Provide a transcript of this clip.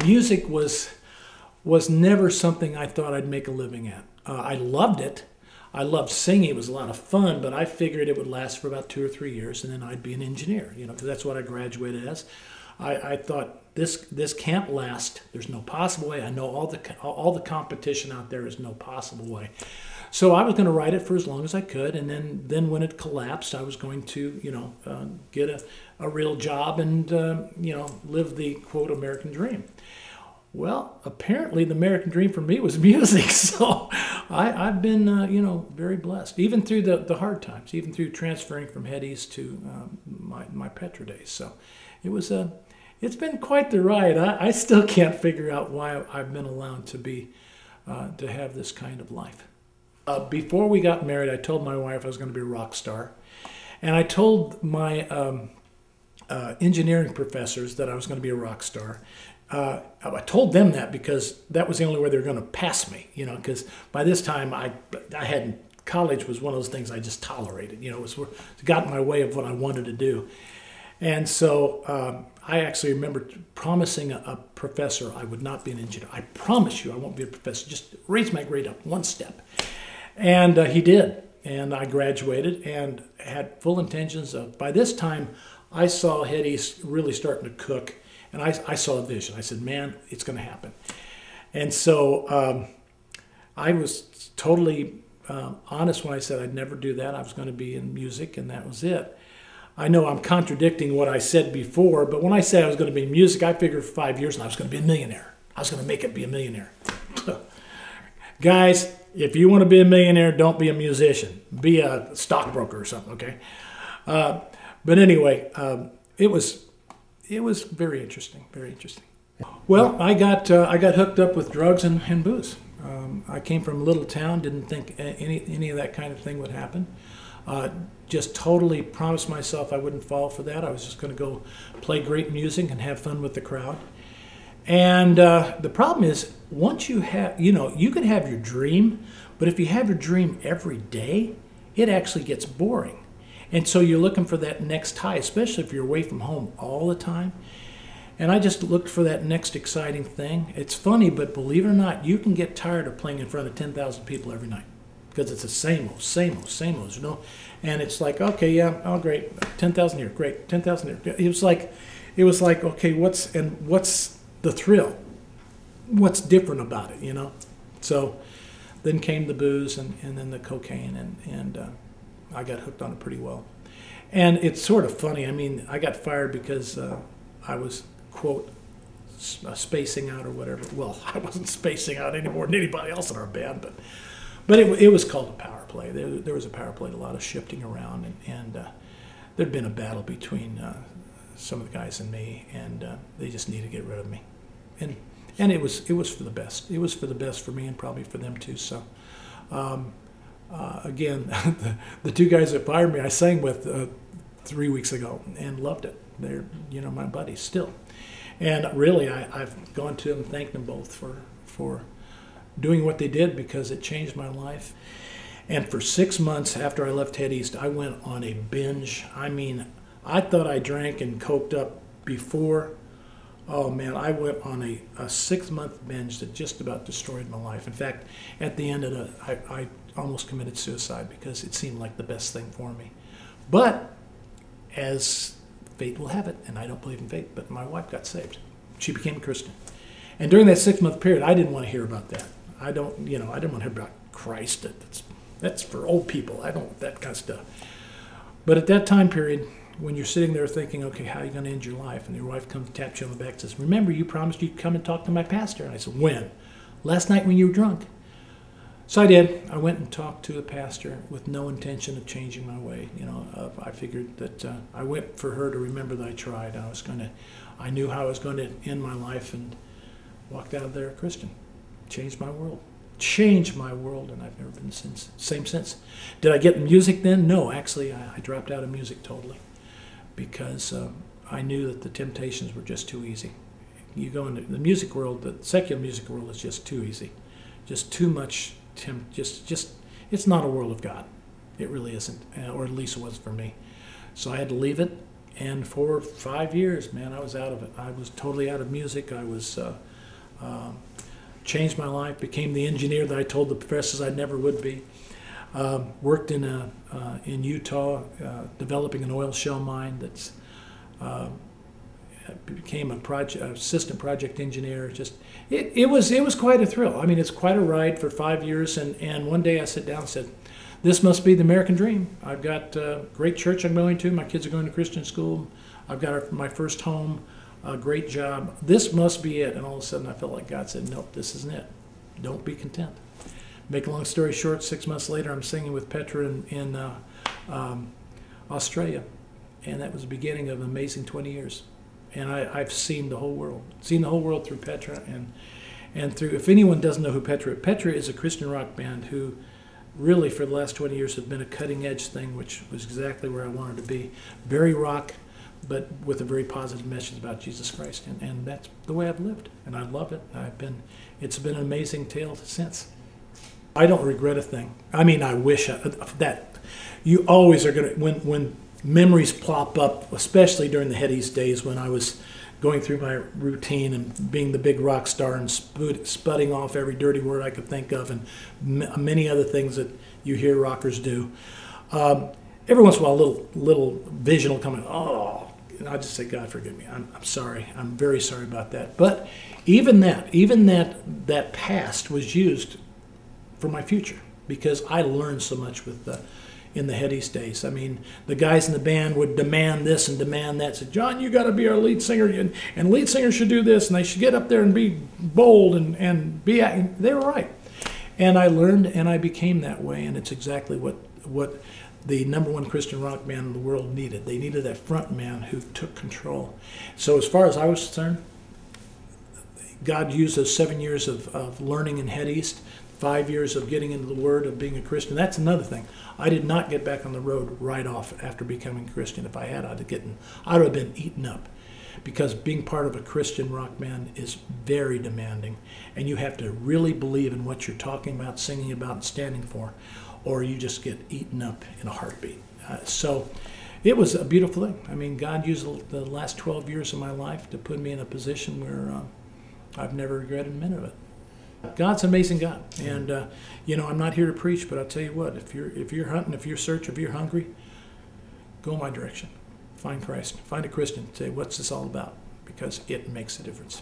music was never something I thought I'd make a living at. I loved it. I loved singing. It was a lot of fun, but I figured it would last for about 2 or 3 years, and then I'd be an engineer, you know, because that's what I graduated as. I thought this can't last. There's no possible way. I know all the competition out there is no possible way. So I was going to write it for as long as I could, and then when it collapsed, I was going to, you know, get a real job and you know, live the quote American dream. Well, apparently the American dream for me was music, so I've been, you know, very blessed, even through the hard times, even through transferring from R.A.Z to my Petra days. So it's been quite the ride. I still can't figure out why I've been allowed to have this kind of life. Before we got married, I told my wife I was going to be a rock star, and I told my engineering professors that I was going to be a rock star. I told them that because that was the only way they were going to pass me, you know, because by this time college was one of those things I just tolerated, you know, it got in my way of what I wanted to do. And so I actually remember promising a professor I would not be an engineer. I promise you I won't be a professor, just raise my grade up one step. And he did, and I graduated and had full intentions of, by this time I saw R.A.Z really starting to cook. And I saw a vision. I said, man, it's going to happen. And so I was totally honest when I said I'd never do that. I was going to be in music, and that was it. I know I'm contradicting what I said before, but when I said I was going to be in music, I figured for 5 years and I was going to be a millionaire. I was going to make it be a millionaire. Guys, if you want to be a millionaire, don't be a musician. Be a stockbroker or something, okay? But anyway, it was very interesting, very interesting. Well, I got hooked up with drugs and booze. I came from a little town, didn't think any of that kind of thing would happen. Just totally promised myself I wouldn't fall for that. I was just going to go play great music and have fun with the crowd. And the problem is, once you have, you know, you can have your dream, but if you have your dream every day, it actually gets boring. And so you're looking for that next high, especially if you're away from home all the time. And I just looked for that next exciting thing. It's funny, but believe it or not, you can get tired of playing in front of 10,000 people every night because it's the same old, you know. And it's like, okay, yeah, oh great, 10,000 here, great, 10,000 here. It was like, okay, what's the thrill? What's different about it, you know? So then came the booze and then the cocaine, and I got hooked on it pretty well. And it's sort of funny. I mean, I got fired because I was, quote, spacing out or whatever. Well, I wasn't spacing out any more than anybody else in our band, but it was called a power play. There was a power play, a lot of shifting around, and there'd been a battle between some of the guys and me, and they just needed to get rid of me. And it was for the best. It was for the best for me and probably for them too. So. Again, the two guys that fired me, I sang with 3 weeks ago and loved it. They're, you know, my buddies still. And really, I've gone to them and thanked them both for doing what they did because it changed my life. And for 6 months after I left R.A.Z, I went on a binge. I mean, I thought I drank and coked up before. Oh man, I went on a 6-month binge that just about destroyed my life. In fact, at the end of it, I almost committed suicide because it seemed like the best thing for me. But as fate will have it, and I don't believe in fate, but my wife got saved. She became a Christian. And during that 6-month period, I didn't want to hear about that. I didn't want to hear about Christ. That's for old people. I don't want that kind of stuff. But at that time period, when you're sitting there thinking, okay, how are you going to end your life? And your wife comes and taps you on the back and says, remember, you promised you'd come and talk to my pastor. And I said, when? Last night when you were drunk. So I did. I went and talked to the pastor with no intention of changing my way. You know, I figured that I went for her to remember that I tried. I knew how I was going to end my life, and walked out of there a Christian. Changed my world. Changed my world, and I've never been the same since. Did I get music then? No, actually, I dropped out of music totally because I knew that the temptations were just too easy. You go into the music world, the secular music world is just too easy, just too much. It's not a world of God. It really isn't, or at least it wasn't for me. So I had to leave it, and for 5 years, man, I was out of it. I was totally out of music. I was Changed my life, became the engineer that I told the professors I never would be. Worked in Utah, developing an oil shale mine. That's became assistant project engineer. It was quite a thrill. I mean, it's quite a ride for 5 years. And one day I sat down and said, "This must be the American dream. I've got a great church I'm going to. My kids are going to Christian school. I've got my first home, a great job. This must be it." And all of a sudden I felt like God said, "Nope, this isn't it. Don't be content." Make a long story short, 6 months later, I'm singing with Petra in Australia. And that was the beginning of an amazing 20 years. And I've seen the whole world. Seen the whole world through Petra. And through, if anyone doesn't know who Petra is a Christian rock band who really for the last 20 years have been a cutting edge thing, which was exactly where I wanted to be. Very rock, but with a very positive message about Jesus Christ. And that's the way I've lived. And I love it. It's been an amazing tale since. I don't regret a thing. I mean, I wish that you always are going to, when memories plop up, especially during the Headies days when I was going through my routine and being the big rock star and sputting off every dirty word I could think of and many other things that you hear rockers do. Every once in a while, a little vision will come in, oh, and I just say, "God, forgive me. I'm sorry. I'm very sorry about that." But even that past was used for my future, because I learned so much in the Headies days. I mean, the guys in the band would demand this and demand that. Said, "John, you got to be our lead singer, and lead singers should do this, and they should get up there and be bold and be." And they were right, and I learned and I became that way, and it's exactly what the #1 Christian rock band in the world needed. They needed that front man who took control. So as far as I was concerned, God used those 7 years of learning in Headies, 5 years of getting into the Word, of being a Christian. That's another thing. I did not get back on the road right off after becoming a Christian. If I had, I'd have been eaten up, because being part of a Christian rock band is very demanding, and you have to really believe in what you're talking about, singing about, and standing for, or you just get eaten up in a heartbeat. So it was a beautiful thing. I mean, God used the last 12 years of my life to put me in a position where I've never regretted a minute of it. God's an amazing God, and I'm not here to preach, but I'll tell you what: if you're hunting, if you're searching, if you're hungry, go my direction. Find Christ, find a Christian. Say, "What's this all about?" Because it makes a difference.